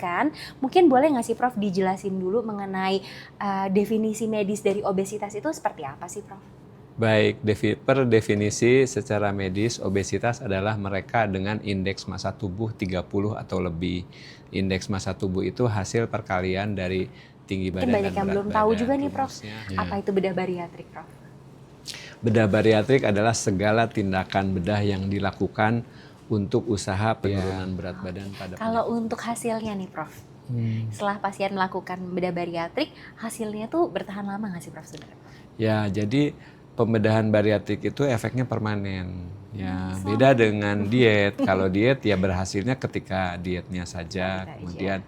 lakukan, mungkin boleh nggak sih Prof dijelasin dulu mengenai definisi medis dari obesitas itu seperti apa sih Prof? Baik, per definisi secara medis, obesitas adalah mereka dengan indeks massa tubuh 30 atau lebih. Indeks massa tubuh itu hasil perkalian dari tinggi Mungkin badan banyak dan yang berat belum tahu badan. juga nih Prof, Rumusnya, apa itu bedah bariatrik Prof? bedah bariatrik adalah segala tindakan bedah yang dilakukan untuk usaha penurunan berat badan pada Kalau penyakit. untuk hasilnya nih Prof, setelah pasien melakukan bedah bariatrik, hasilnya tuh bertahan lama nggak sih Prof sebenarnya? Ya, jadi pembedahan bariatrik itu efeknya permanen. Ya, beda dengan diet. Kalau diet ya berhasilnya ketika dietnya saja, kemudian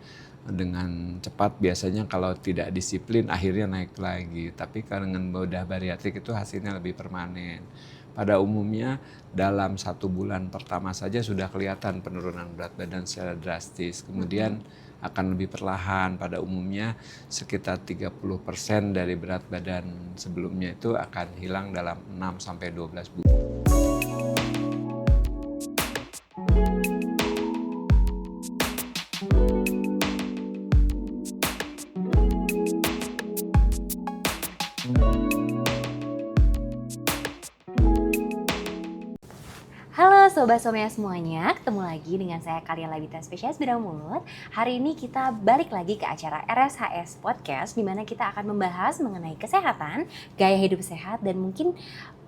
dengan cepat biasanya kalau tidak disiplin akhirnya naik lagi. Tapi kalau dengan bedah bariatrik itu hasilnya lebih permanen. Pada umumnya dalam 1 bulan pertama saja sudah kelihatan penurunan berat badan secara drastis. Kemudian akan lebih perlahan, pada umumnya sekitar 30% dari berat badan sebelumnya itu akan hilang dalam 6-12 bulan. Halo Sobat Somea semuanya, ketemu lagi dengan saya Kalia Labita, spesialis bedah mulut. Hari ini kita balik lagi ke acara RSHS Podcast, di mana kita akan membahas mengenai kesehatan, gaya hidup sehat, dan mungkin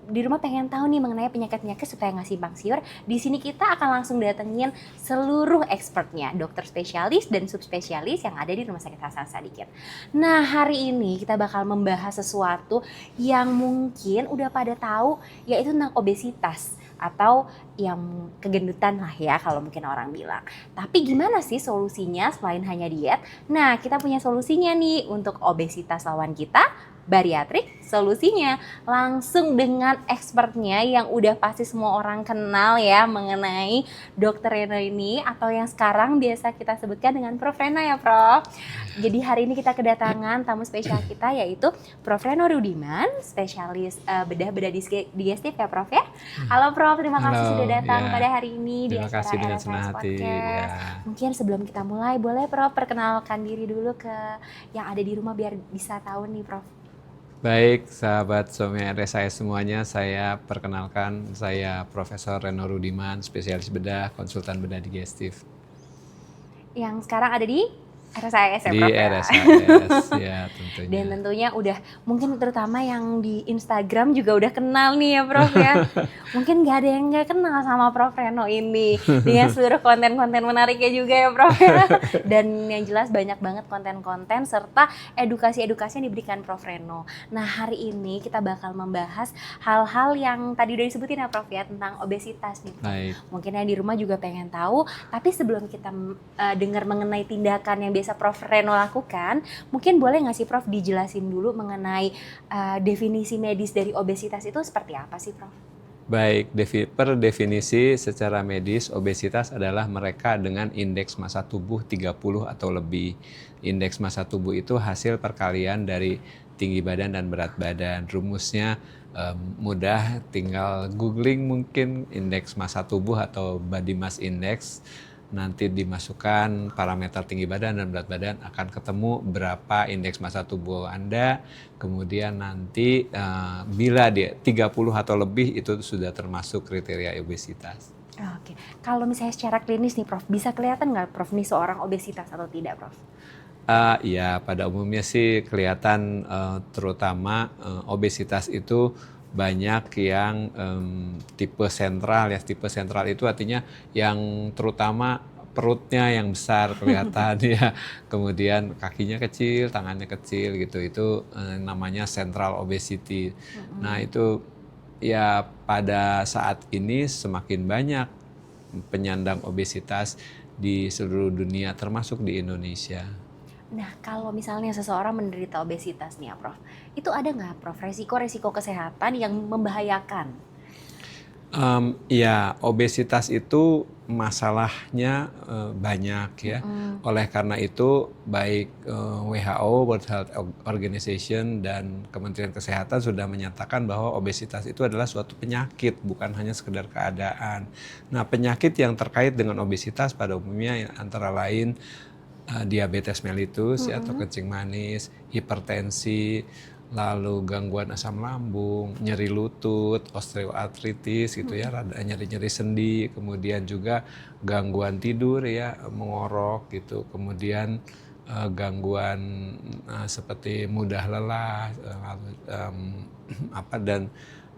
di rumah pengen tahu nih mengenai penyakit-penyakit supaya nggak simpang siur. Di sini kita akan langsung datengin seluruh expertnya, dokter spesialis dan subspesialis yang ada di Rumah Sakit Hasan Sadikin. Nah, hari ini kita bakal membahas sesuatu yang mungkin udah pada tahu, yaitu tentang obesitas atau yang kegendutan lah ya kalau mungkin orang bilang. Tapi gimana sih solusinya selain hanya diet? Nah, kita punya solusinya nih untuk obesitas lawan kita, bariatrik. Solusinya langsung dengan expertnya yang udah pasti semua orang kenal ya mengenai Dokter Reno ini, atau yang sekarang biasa kita sebutkan dengan Prof Reno ya Prof. Jadi hari ini kita kedatangan tamu spesial kita yaitu Prof Reno Rudiman, spesialis bedah digestif ya Prof ya. Halo Prof, terima kasih sudah datang pada hari ini di acara RSHS Podcast. Mungkin sebelum kita mulai boleh Prof perkenalkan diri dulu ke yang ada di rumah biar bisa tahu nih Prof. Baik, sahabat Somea RSHS semuanya, saya perkenalkan, saya Profesor Reno Rudiman, spesialis bedah, konsultan bedah digestif. Yang sekarang ada di RSHS ya di Prof ya? RSHS ya tentunya. Dan tentunya udah mungkin terutama yang di Instagram juga udah kenal nih ya Prof ya. Mungkin gak ada yang gak kenal sama Prof Reno ini dengan seluruh konten-konten menariknya juga ya Prof ya. Dan yang jelas banyak banget konten-konten serta edukasi-edukasi yang diberikan Prof Reno. Nah hari ini kita bakal membahas hal-hal yang tadi udah disebutin ya Prof ya, tentang obesitas nih Prof. Baik. Mungkin yang di rumah juga pengen tahu, tapi sebelum kita dengar mengenai tindakan yang biasa Prof Reno lakukan, mungkin boleh nggak sih Prof dijelasin dulu mengenai definisi medis dari obesitas itu seperti apa sih Prof? Baik, per definisi secara medis, obesitas adalah mereka dengan indeks massa tubuh 30 atau lebih. Indeks massa tubuh itu hasil perkalian dari tinggi badan dan berat badan. Rumusnya mudah, tinggal googling mungkin indeks massa tubuh atau body mass index. Nanti dimasukkan parameter tinggi badan dan berat badan, akan ketemu berapa indeks massa tubuh Anda. Kemudian nanti bila dia 30 atau lebih itu sudah termasuk kriteria obesitas. Oke, kalau misalnya secara klinis nih Prof, bisa kelihatan nggak Prof nih seorang obesitas atau tidak Prof? Ya pada umumnya sih kelihatan, terutama obesitas itu banyak yang tipe sentral ya. Tipe sentral itu artinya yang terutama perutnya yang besar kelihatan ya. Kemudian kakinya kecil, tangannya kecil gitu. Itu namanya central obesity. Nah itu ya pada saat ini semakin banyak penyandang obesitas di seluruh dunia termasuk di Indonesia. Nah, kalau misalnya seseorang menderita obesitas nih ya Prof, itu ada nggak Prof resiko-resiko kesehatan yang membahayakan? Ya, obesitas itu masalahnya banyak ya. Oleh karena itu baik WHO, World Health Organization dan Kementerian Kesehatan sudah menyatakan bahwa obesitas itu adalah suatu penyakit, bukan hanya sekedar keadaan. Nah, penyakit yang terkait dengan obesitas pada umumnya antara lain diabetes mellitus ya, atau kencing manis, hipertensi, lalu gangguan asam lambung, nyeri lutut, osteoartritis gitu ya, nyeri-nyeri sendi, kemudian juga gangguan tidur ya, mengorok gitu, kemudian gangguan seperti mudah lelah, lalu dan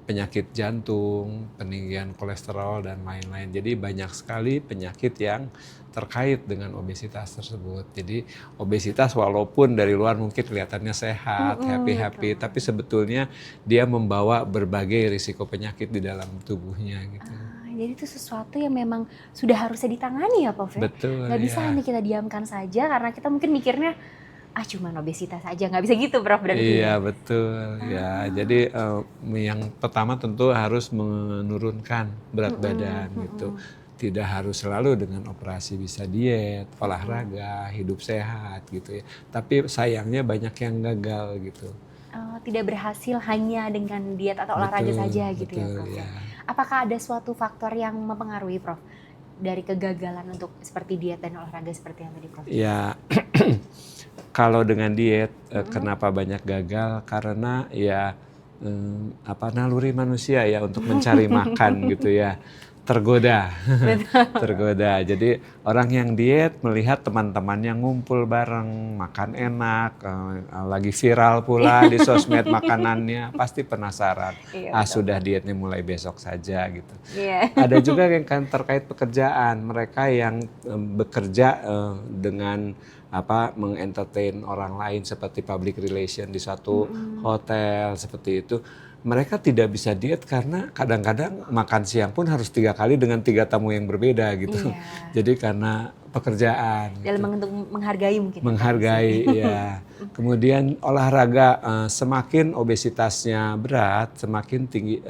penyakit jantung, peninggian kolesterol dan lain-lain. Jadi banyak sekali penyakit yang terkait dengan obesitas tersebut. Jadi obesitas walaupun dari luar mungkin kelihatannya sehat, happy-happy, tapi sebetulnya dia membawa berbagai risiko penyakit di dalam tubuhnya gitu. Jadi itu sesuatu yang memang sudah harusnya ditangani ya Prof ya? Betul. Nggak bisa hanya kita diamkan saja karena kita mungkin mikirnya cuma obesitas aja, nggak bisa gitu Prof berarti. Iya betul ya. Jadi yang pertama tentu harus menurunkan berat badan gitu. Tidak harus selalu dengan operasi, bisa diet, olahraga, hidup sehat gitu ya. Tapi sayangnya banyak yang gagal gitu. Tidak berhasil hanya dengan diet atau olahraga saja gitu ya Prof. Ya. Apakah ada suatu faktor yang mempengaruhi Prof dari kegagalan untuk seperti diet dan olahraga seperti yang tadi Prof? Ya, kalau dengan diet kenapa banyak gagal? Karena ya naluri manusia ya untuk mencari makan gitu ya. Tergoda. Jadi orang yang diet melihat teman-temannya ngumpul bareng, makan enak, lagi viral pula di sosmed makanannya, pasti penasaran. Sudah dietnya mulai besok saja gitu. Ada juga yang kan terkait pekerjaan, mereka yang bekerja dengan mengentertain orang lain seperti public relation di satu hotel seperti itu. Mereka tidak bisa diet karena kadang-kadang makan siang pun harus 3 kali dengan 3 tamu yang berbeda gitu. Jadi karena pekerjaan. Dalam bentuk menghargai mungkin. Menghargai ya. Kemudian olahraga, semakin obesitasnya berat, semakin tinggi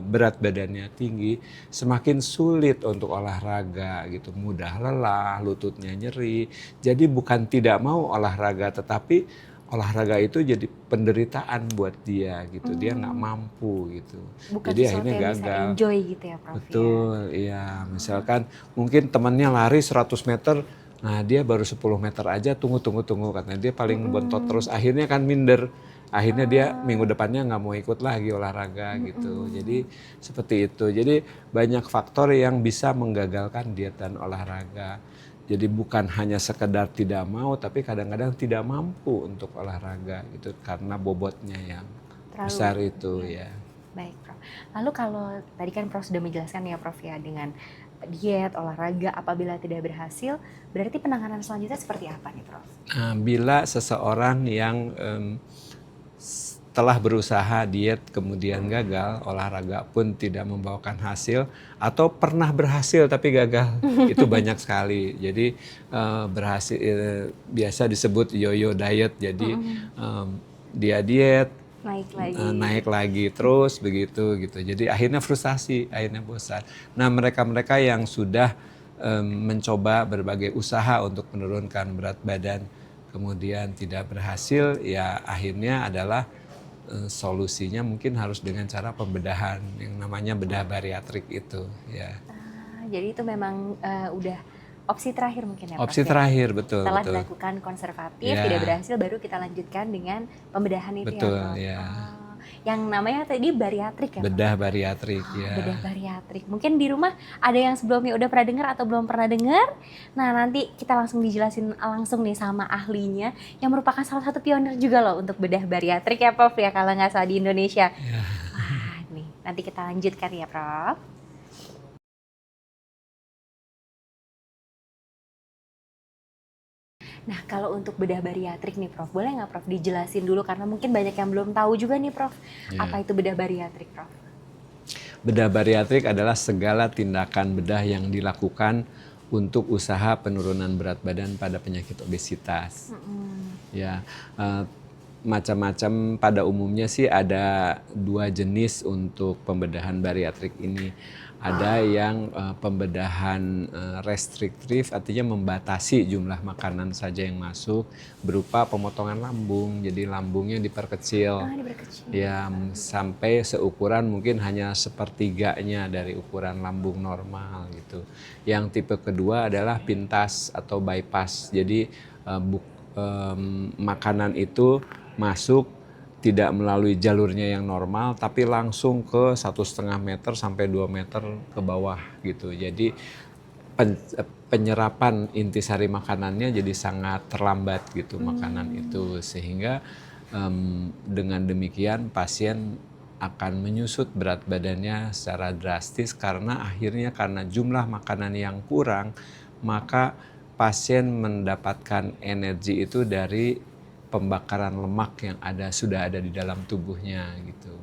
berat badannya tinggi, semakin sulit untuk olahraga gitu. Mudah lelah, lututnya nyeri. Jadi bukan tidak mau olahraga, tetapi olahraga itu jadi penderitaan buat dia gitu. Dia nggak mampu gitu. Bukan jadi sesuatu akhirnya yang gagal. bisa enjoy gitu ya Prof. Betul, iya. Misalkan mungkin temannya lari 100 meter, nah dia baru 10 meter aja, tunggu katanya. Dia paling bontot terus, akhirnya kan minder. Akhirnya dia minggu depannya nggak mau ikut lagi olahraga gitu. Jadi seperti itu. Jadi banyak faktor yang bisa menggagalkan diet dan olahraga. Jadi bukan hanya sekedar tidak mau, tapi kadang-kadang tidak mampu untuk olahraga gitu karena bobotnya yang besar itu ya. Baik Prof. Lalu kalau tadi kan Prof sudah menjelaskan ya Prof ya, dengan diet, olahraga apabila tidak berhasil, berarti penanganan selanjutnya seperti apa nih Prof? Bila seseorang yang telah berusaha diet kemudian gagal, olahraga pun tidak membawakan hasil, atau pernah berhasil tapi gagal, itu banyak sekali. Jadi berhasil biasa disebut yo-yo diet. Jadi dia diet, naik lagi terus begitu gitu. Jadi akhirnya frustasi, akhirnya bosan. Nah mereka-mereka yang sudah mencoba berbagai usaha untuk menurunkan berat badan kemudian tidak berhasil, ya akhirnya adalah solusinya mungkin harus dengan cara pembedahan yang namanya bedah bariatrik itu ya. Jadi itu memang udah opsi terakhir mungkin ya Prof? Opsi terakhir, betul. Setelah dilakukan konservatif tidak berhasil, baru kita lanjutkan dengan pembedahan itu betul, ya Prof? Ya. Yang namanya tadi bariatrik ya Prof? Bedah bariatrik ya. Bedah bariatrik. Mungkin di rumah ada yang sebelumnya udah pernah dengar atau belum pernah dengar. Nah nanti kita langsung dijelasin langsung nih sama ahlinya yang merupakan salah satu pionir juga loh untuk bedah bariatrik ya Prof ya, kalau nggak salah di Indonesia. Ya. Wah nih nanti kita lanjutkan ya Prof. Nah kalau untuk bedah bariatrik nih Prof, boleh nggak Prof dijelasin dulu karena mungkin banyak yang belum tahu juga nih Prof, apa itu bedah bariatrik Prof? Bedah bariatrik adalah segala tindakan bedah yang dilakukan untuk usaha penurunan berat badan pada penyakit obesitas. Ya, macam-macam, pada umumnya sih ada 2 jenis untuk pembedahan bariatrik ini. Ada yang pembedahan restriktif, artinya membatasi jumlah makanan saja yang masuk berupa pemotongan lambung. Jadi lambungnya diperkecil, ya sampai seukuran mungkin hanya sepertiganya dari ukuran lambung normal gitu. Yang tipe kedua adalah pintas atau bypass. Jadi makanan itu masuk tidak melalui jalurnya yang normal, tapi langsung ke 1,5 meter sampai 2 meter ke bawah gitu. Jadi penyerapan intisari makanannya jadi sangat terlambat gitu makanan itu, sehingga dengan demikian pasien akan menyusut berat badannya secara drastis karena akhirnya karena jumlah makanan yang kurang, maka pasien mendapatkan energi itu dari pembakaran lemak yang sudah ada di dalam tubuhnya gitu.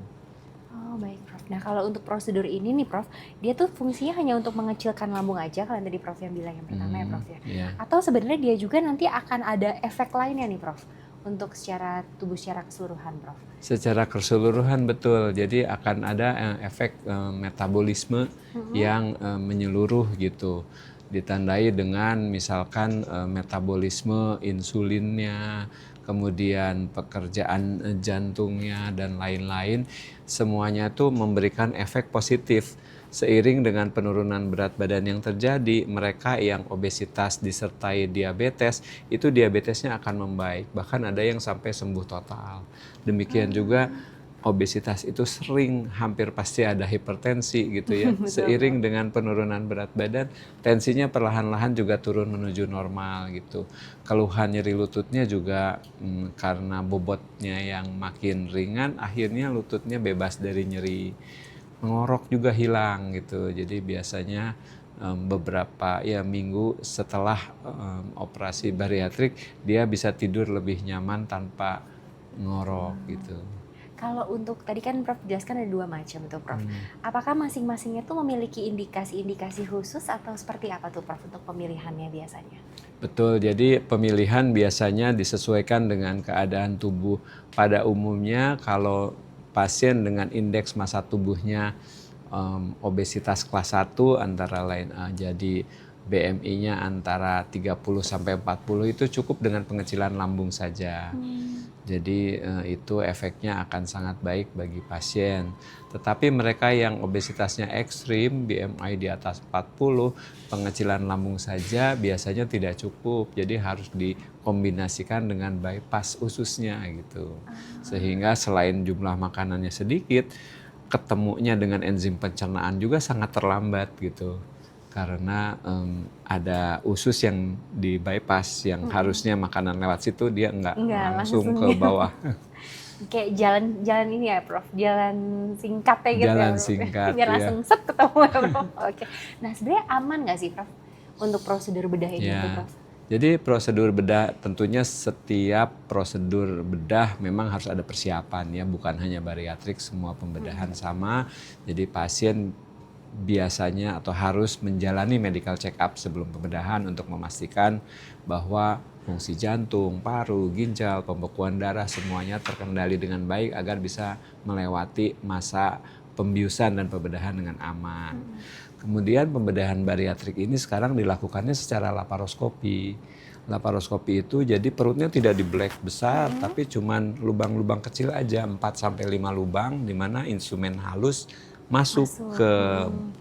Oh baik Prof. Nah kalau untuk prosedur ini nih Prof, dia tuh fungsinya hanya untuk mengecilkan lambung aja kalau tadi Prof yang bilang yang pertama ya Prof ya? Yeah. Atau sebenarnya dia juga nanti akan ada efek lainnya nih Prof? Untuk secara tubuh secara keseluruhan Prof? Secara keseluruhan betul, jadi akan ada efek metabolisme yang menyeluruh gitu. Ditandai dengan misalkan metabolisme insulinnya, kemudian pekerjaan jantungnya dan lain-lain, semuanya itu memberikan efek positif. Seiring dengan penurunan berat badan yang terjadi, mereka yang obesitas disertai diabetes, itu diabetesnya akan membaik. Bahkan ada yang sampai sembuh total. Demikian juga obesitas itu sering hampir pasti ada hipertensi gitu ya. Seiring dengan penurunan berat badan, tensinya perlahan-lahan juga turun menuju normal gitu. Keluhan nyeri lututnya juga karena bobotnya yang makin ringan, akhirnya lututnya bebas dari nyeri. Ngorok juga hilang gitu. Jadi biasanya beberapa minggu setelah operasi bariatrik, dia bisa tidur lebih nyaman tanpa ngorok gitu. Kalau untuk tadi kan Prof jelaskan ada 2 macam tuh Prof. Apakah masing-masingnya tuh memiliki indikasi-indikasi khusus atau seperti apa tuh Prof untuk pemilihannya biasanya? Betul, jadi pemilihan biasanya disesuaikan dengan keadaan tubuh. Pada umumnya kalau pasien dengan indeks massa tubuhnya obesitas kelas 1 antara lain jadi BMI-nya antara 30 sampai 40 itu cukup dengan pengecilan lambung saja. Jadi itu efeknya akan sangat baik bagi pasien. Tetapi mereka yang obesitasnya ekstrim, BMI di atas 40, pengecilan lambung saja biasanya tidak cukup. Jadi harus dikombinasikan dengan bypass ususnya gitu. Sehingga selain jumlah makanannya sedikit, ketemunya dengan enzim pencernaan juga sangat terlambat gitu. Karena ada usus yang di bypass yang harusnya makanan lewat situ dia nggak langsung ke bawah. Kayak jalan ini ya Prof, jalan singkatnya gitu jalan ya Prof. Singkat, biar langsung set ketemu ya Prof. Oke. Nah sebenarnya aman nggak sih Prof untuk prosedur bedah ini tuh Prof? Jadi prosedur bedah tentunya setiap prosedur bedah memang harus ada persiapan ya, bukan hanya bariatrik, semua pembedahan sama. Jadi pasien biasanya atau harus menjalani medical check up sebelum pembedahan untuk memastikan bahwa fungsi jantung, paru, ginjal, pembekuan darah semuanya terkendali dengan baik agar bisa melewati masa pembiusan dan pembedahan dengan aman. Kemudian pembedahan bariatrik ini sekarang dilakukannya secara laparoskopi. Laparoskopi itu jadi perutnya tidak dibelek besar tapi cuman lubang-lubang kecil aja 4 sampai 5 lubang di mana instrumen halus masuk ke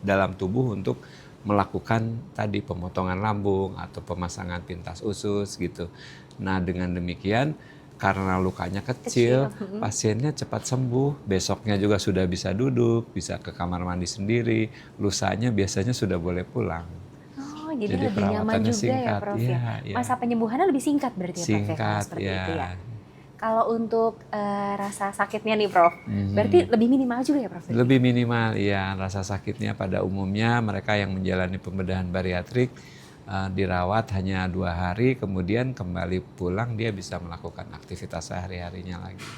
dalam tubuh untuk melakukan tadi pemotongan lambung atau pemasangan pintas usus gitu. Nah dengan demikian karena lukanya kecil, pasiennya cepat sembuh, besoknya juga sudah bisa duduk, bisa ke kamar mandi sendiri, lusanya biasanya sudah boleh pulang. Oh jadi lebih nyaman juga singkat, ya Prof ya. Masa penyembuhannya lebih singkat berarti ya Prof ya kalau seperti itu ya. Kalau untuk rasa sakitnya nih Prof, berarti lebih minimal juga ya Prof? Lebih minimal, ya. Rasa sakitnya pada umumnya mereka yang menjalani pembedahan bariatrik dirawat hanya 2 hari, kemudian kembali pulang dia bisa melakukan aktivitas sehari-harinya lagi.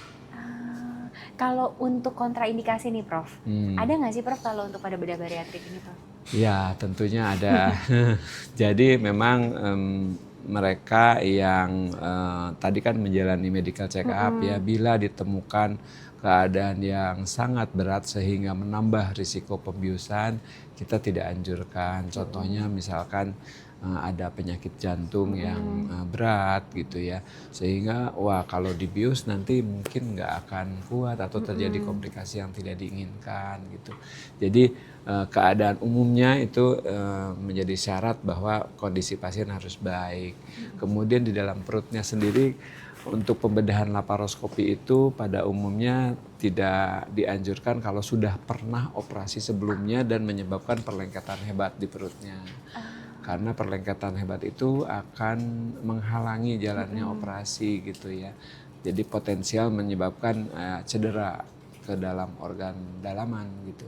Kalau untuk kontraindikasi nih Prof, ada nggak sih Prof kalau untuk pada bedah bariatrik ini Prof? Ya tentunya ada. Jadi memang mereka yang tadi kan menjalani medical check up ya, bila ditemukan keadaan yang sangat berat sehingga menambah risiko pembiusan, kita tidak anjurkan. Contohnya misalkan ada penyakit jantung yang berat gitu ya, sehingga wah kalau dibius nanti mungkin nggak akan kuat atau terjadi komplikasi yang tidak diinginkan gitu. Jadi keadaan umumnya itu menjadi syarat bahwa kondisi pasien harus baik. Kemudian di dalam perutnya sendiri untuk pembedahan laparoskopi itu pada umumnya tidak dianjurkan kalau sudah pernah operasi sebelumnya dan menyebabkan perlengketan hebat di perutnya. Karena perlengketan hebat itu akan menghalangi jalannya operasi gitu ya. Jadi potensial menyebabkan cedera ke dalam organ dalaman gitu.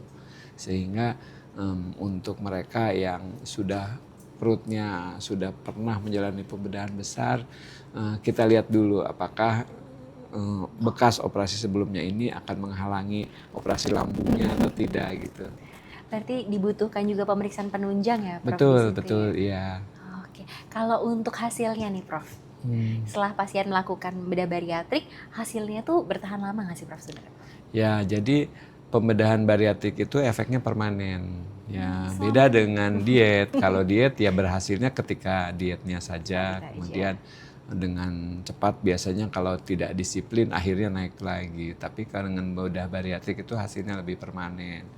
Sehingga untuk mereka yang sudah perutnya sudah pernah menjalani pembedahan besar, kita lihat dulu apakah bekas operasi sebelumnya ini akan menghalangi operasi lambungnya atau tidak gitu. Berarti dibutuhkan juga pemeriksaan penunjang ya, Prof? Betul, iya. Oke, kalau untuk hasilnya nih, Prof, setelah pasien melakukan bedah bariatrik, hasilnya tuh bertahan lama nggak sih, Prof, sebenarnya? Ya, jadi pembedahan bariatrik itu efeknya permanen. Ya, beda dengan diet. Kalau diet ya berhasilnya ketika dietnya saja, kemudian dengan cepat biasanya kalau tidak disiplin akhirnya naik lagi. Tapi kalau dengan bedah bariatrik itu hasilnya lebih permanen.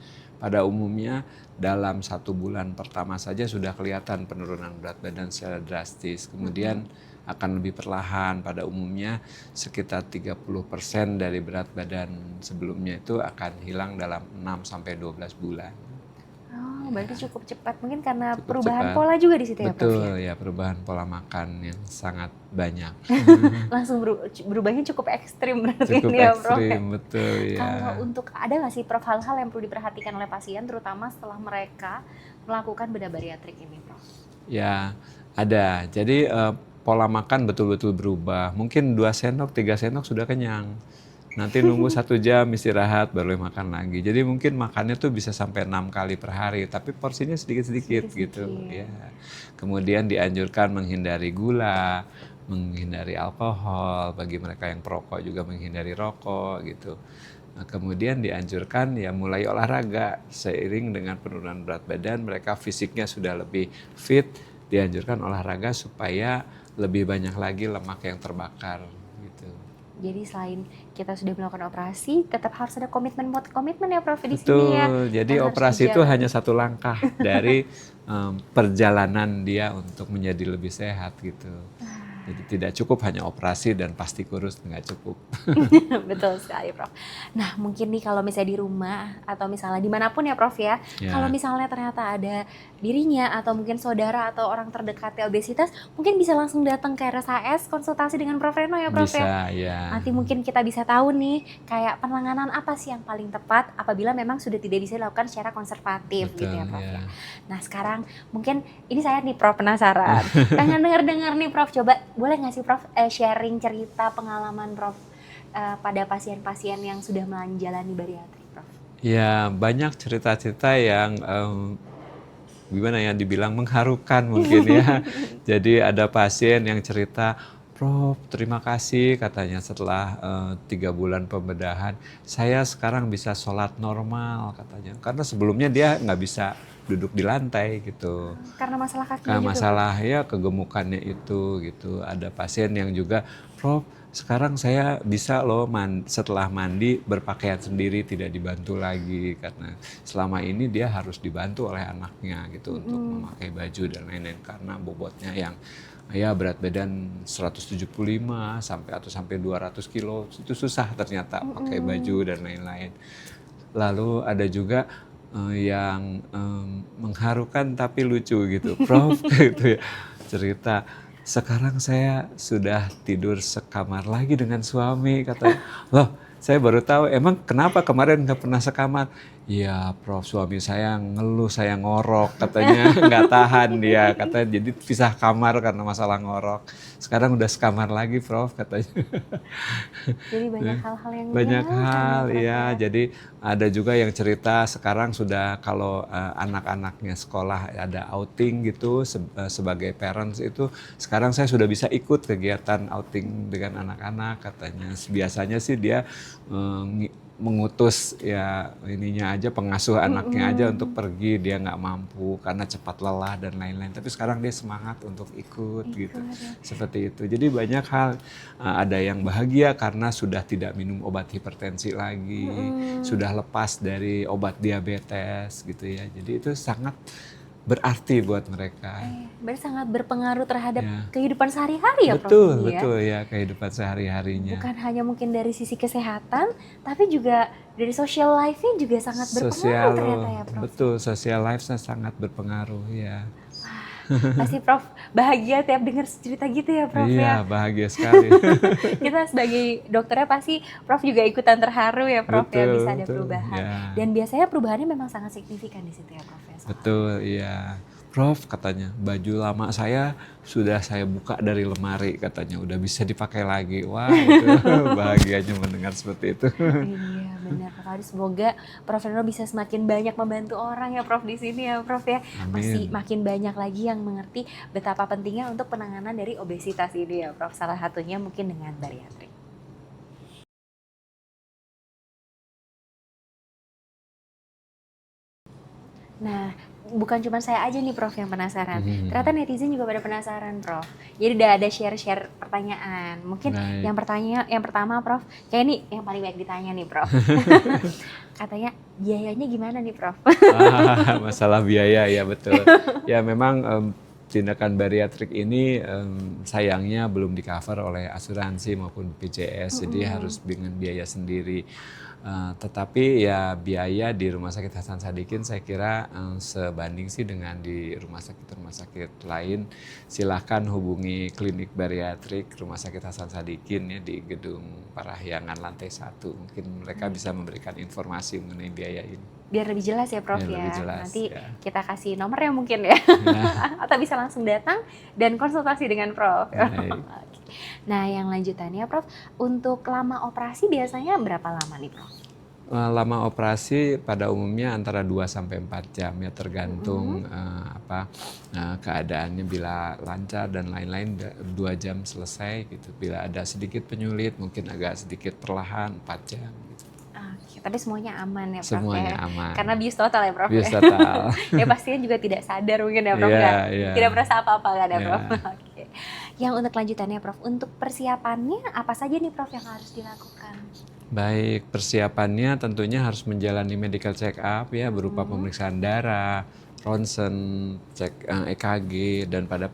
Pada umumnya dalam 1 bulan pertama saja sudah kelihatan penurunan berat badan secara drastis. Kemudian akan lebih perlahan, pada umumnya sekitar 30% dari berat badan sebelumnya itu akan hilang dalam 6-12 bulan. Oh, berarti cukup cepat. Mungkin karena Cukup perubahan cepat. pola juga di situ ya, Prof? Betul ya, perubahan pola makan yang sangat banyak. Langsung berubahnya cukup ekstrim berarti Cukup ini ya, Prof? ekstrim, betul ya. Kalau untuk ada nggak sih, Prof, hal-hal yang perlu diperhatikan oleh pasien terutama setelah mereka melakukan bedah bariatrik ini, Prof? Ya, ada. Jadi pola makan betul-betul berubah. Mungkin 2 sendok, 3 sendok sudah kenyang. Nanti nunggu 1 jam istirahat baru makan lagi. Jadi mungkin makannya tuh bisa sampai 6 kali per hari, tapi porsinya sedikit-sedikit gitu ya. Kemudian dianjurkan menghindari gula, menghindari alkohol, bagi mereka yang perokok juga menghindari rokok gitu. Nah, kemudian dianjurkan ya mulai olahraga. Seiring dengan penurunan berat badan, mereka fisiknya sudah lebih fit, dianjurkan olahraga supaya lebih banyak lagi lemak yang terbakar gitu. Jadi selain kita sudah melakukan operasi, tetap harus ada komitmen ya, Prof, di sini ya. Betul, jadi operasi itu hanya 1 langkah dari perjalanan dia untuk menjadi lebih sehat gitu. Jadi tidak cukup hanya operasi dan pasti kurus, nggak cukup. Betul sekali, Prof. Nah, mungkin nih kalau misalnya di rumah atau misalnya dimanapun ya, Prof ya, kalau misalnya ternyata ada dirinya atau mungkin saudara atau orang terdekatnya obesitas, mungkin bisa langsung datang ke RSHS konsultasi dengan Prof Reno ya, Prof Bisa, ya. Nanti mungkin kita bisa tahu nih kayak penanganan apa sih yang paling tepat apabila memang sudah tidak bisa dilakukan secara konservatif. Betul, gitu ya, Prof ya. Nah, sekarang mungkin ini saya nih, Prof, penasaran. Pengen dengar nih, Prof, coba boleh nggak sih, Prof, sharing cerita pengalaman Prof pada pasien-pasien yang sudah menjalani bariatrik, Prof? Ya, banyak cerita-cerita yang gimana ya, dibilang mengharukan mungkin ya. Jadi ada pasien yang cerita, Prof, terima kasih katanya setelah 3 bulan pembedahan, saya sekarang bisa sholat normal katanya. Karena sebelumnya dia nggak bisa duduk di lantai gitu. Karena masalah kaki Karena juga, masalah ya kegemukannya itu gitu. Ada pasien yang juga, Prof, sekarang saya bisa loh setelah mandi berpakaian sendiri, tidak dibantu lagi karena selama ini dia harus dibantu oleh anaknya gitu untuk memakai baju dan lain-lain karena bobotnya yang ya berat badan 175 sampai 200 kilo itu susah ternyata pakai baju dan lain-lain. Lalu ada juga yang mengharukan tapi lucu gitu, Prof, gitu ya, cerita, sekarang saya sudah tidur sekamar lagi dengan suami katanya. Loh, saya baru tahu, emang kenapa kemarin nggak pernah sekamar? Iya, Prof, suami saya ngeluh saya ngorok katanya, nggak tahan dia katanya, jadi pisah kamar karena masalah ngorok. Sekarang udah sekamar lagi, Prof, katanya. Jadi banyak hal-hal yang Banyak hal ya. ya, jadi ada juga yang cerita sekarang sudah kalau anak-anaknya sekolah ada outing gitu sebagai parents itu sekarang saya sudah bisa ikut kegiatan outing dengan anak-anak katanya. Biasanya sih dia mengutus ya ininya aja, pengasuh anaknya aja untuk pergi, dia nggak mampu karena cepat lelah dan lain-lain. Tapi sekarang dia semangat untuk ikut gitu, seperti itu. Jadi banyak hal, ada yang bahagia karena sudah tidak minum obat hipertensi lagi, sudah lepas dari obat diabetes gitu ya. Jadi itu sangat berarti buat mereka. Berarti sangat berpengaruh terhadap Ya. kehidupan sehari-hari ya Prof? Betul, ini betul ya kehidupan sehari-harinya. Bukan hanya mungkin dari sisi kesehatan, tapi juga dari social life-nya juga sangat berpengaruh ternyata ya Prof? Betul, social life-nya sangat berpengaruh ya. Pasti Prof bahagia tiap dengar cerita gitu ya Prof Iya, ya? bahagia sekali. Kita sebagai dokternya pasti Prof juga ikutan terharu ya Prof ya, Betul, bisa ada betul, perubahan. ya. Dan biasanya perubahannya memang sangat signifikan di situ ya Prof ya? Betul, iya. Prof katanya, baju lama saya sudah saya buka dari lemari katanya, udah bisa dipakai lagi. Wah, itu bahagianya mendengar seperti itu. Iya benar Prof. Semoga Prof Reno bisa semakin banyak membantu orang ya Prof di sini ya Prof ya. Masih Amin. makin banyak lagi yang mengerti betapa pentingnya untuk penanganan dari obesitas ini ya Prof. Salah satunya mungkin dengan bariatrik. Nah, bukan cuma saya aja nih Prof yang penasaran. Ternyata netizen juga pada penasaran Prof. Jadi udah ada share-share pertanyaan. Mungkin Baik. yang pertama Prof, kayak ini yang paling banyak ditanya nih Prof. Katanya biayanya gimana nih Prof? Masalah biaya ya betul. Ya memang tindakan bariatrik ini sayangnya belum di-cover oleh asuransi maupun BPJS, jadi harus dengan biaya sendiri. Tetapi ya biaya di Rumah Sakit Hasan Sadikin saya kira sebanding sih dengan di rumah sakit lain. Silahkan hubungi klinik bariatrik Rumah Sakit Hasan Sadikin ya di Gedung Parahyangan lantai 1. Mungkin mereka bisa memberikan informasi mengenai biaya ini. Biar lebih jelas ya Prof Biar ya. lebih jelas, Nanti ya. kita kasih nomornya mungkin ya. Atau bisa langsung datang dan konsultasi dengan Prof. Baik. Nah, yang lanjutannya Prof, untuk lama operasi biasanya berapa lama nih Prof? Lama operasi pada umumnya antara 2 sampai 4 jam ya tergantung keadaannya, bila lancar dan lain-lain 2 jam selesai gitu. Bila ada sedikit penyulit mungkin agak sedikit perlahan 4 jam gitu. Oke, tapi semuanya aman ya Prof Semuanya ya? aman. Karena bius total ya Prof Bius ya? total. Ya pastinya juga tidak sadar mungkin ya Prof Iya, ya? iya. Tidak merasa apa-apa kan ya Iya. Prof? Oke. Yang untuk lanjutannya Prof, untuk persiapannya apa saja nih Prof yang harus dilakukan? Baik, persiapannya tentunya harus menjalani medical check up ya, berupa pemeriksaan darah, ronsen, cek EKG, dan pada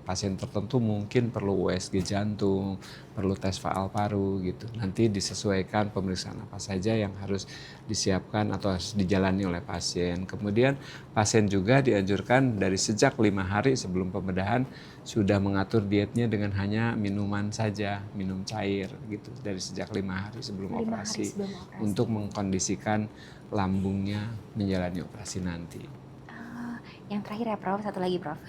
pasien tertentu mungkin perlu USG jantung, perlu tes faal paru gitu. Nanti disesuaikan pemeriksaan apa saja yang harus disiapkan atau harus dijalani oleh pasien. Kemudian pasien juga dianjurkan dari sejak 5 hari sebelum pembedahan sudah mengatur dietnya dengan hanya minuman saja, minum cair gitu dari sejak 5 hari sebelum 5 hari operasi sebelum operasi. untuk mengkondisikan lambungnya menjalani operasi nanti. Yang terakhir ya Prof, satu lagi Prof.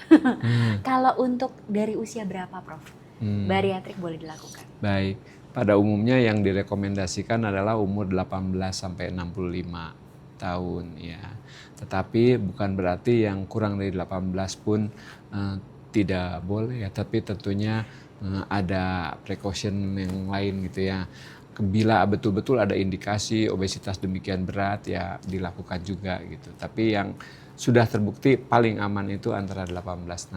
Kalau untuk dari usia berapa Prof? Bariatrik boleh dilakukan? Baik, pada umumnya yang direkomendasikan adalah umur 18 sampai 65 tahun ya. Tetapi bukan berarti yang kurang dari 18 pun tidak boleh ya, tapi tentunya ada precaution yang lain gitu ya. Bila betul-betul ada indikasi obesitas demikian berat ya dilakukan juga gitu. Tapi yang sudah terbukti paling aman itu antara 18-65.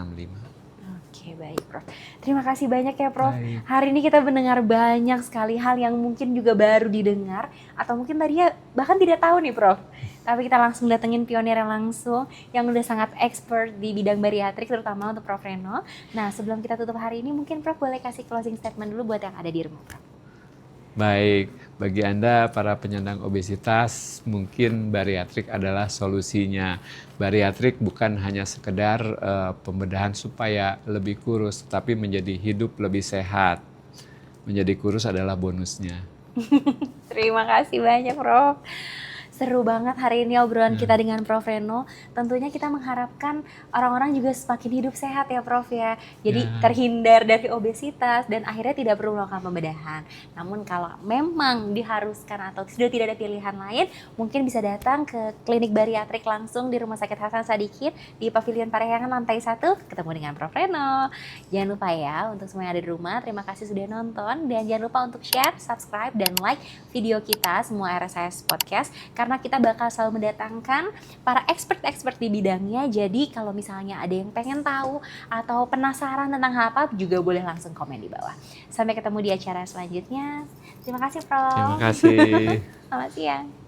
Oke, baik Prof. Terima kasih banyak ya Prof. Baik. Hari ini kita mendengar banyak sekali hal yang mungkin juga baru didengar atau mungkin tadinya bahkan tidak tahu nih Prof. Tapi kita langsung datengin pionir yang langsung yang udah sangat expert di bidang bariatrik terutama untuk Prof Reno. Nah, sebelum kita tutup hari ini mungkin Prof boleh kasih closing statement dulu buat yang ada di rumah Prof. Baik, bagi Anda para penyandang obesitas, mungkin bariatrik adalah solusinya. Bariatrik bukan hanya sekedar pembedahan supaya lebih kurus, tapi menjadi hidup lebih sehat. Menjadi kurus adalah bonusnya. Terima kasih banyak Prof. Seru banget hari ini obrolan kita dengan Prof. Reno. Tentunya kita mengharapkan orang-orang juga semakin hidup sehat ya Prof ya. Jadi terhindar dari obesitas dan akhirnya tidak perlu melakukan pembedahan. Namun kalau memang diharuskan atau sudah tidak ada pilihan lain, mungkin bisa datang ke klinik bariatrik langsung di Rumah Sakit Hasan Sadikin di Pavilion Parahyangan lantai 1, ketemu dengan Prof. Reno. Jangan lupa ya untuk semua yang ada di rumah, terima kasih sudah nonton dan jangan lupa untuk share, subscribe, dan like video kita semua RSHS Podcast karena kita bakal selalu mendatangkan para expert-expert di bidangnya. Jadi kalau misalnya ada yang pengen tahu atau penasaran tentang hal apa juga boleh langsung komen di bawah. Sampai ketemu di acara selanjutnya. Terima kasih Prof. Terima kasih. Selamat siang.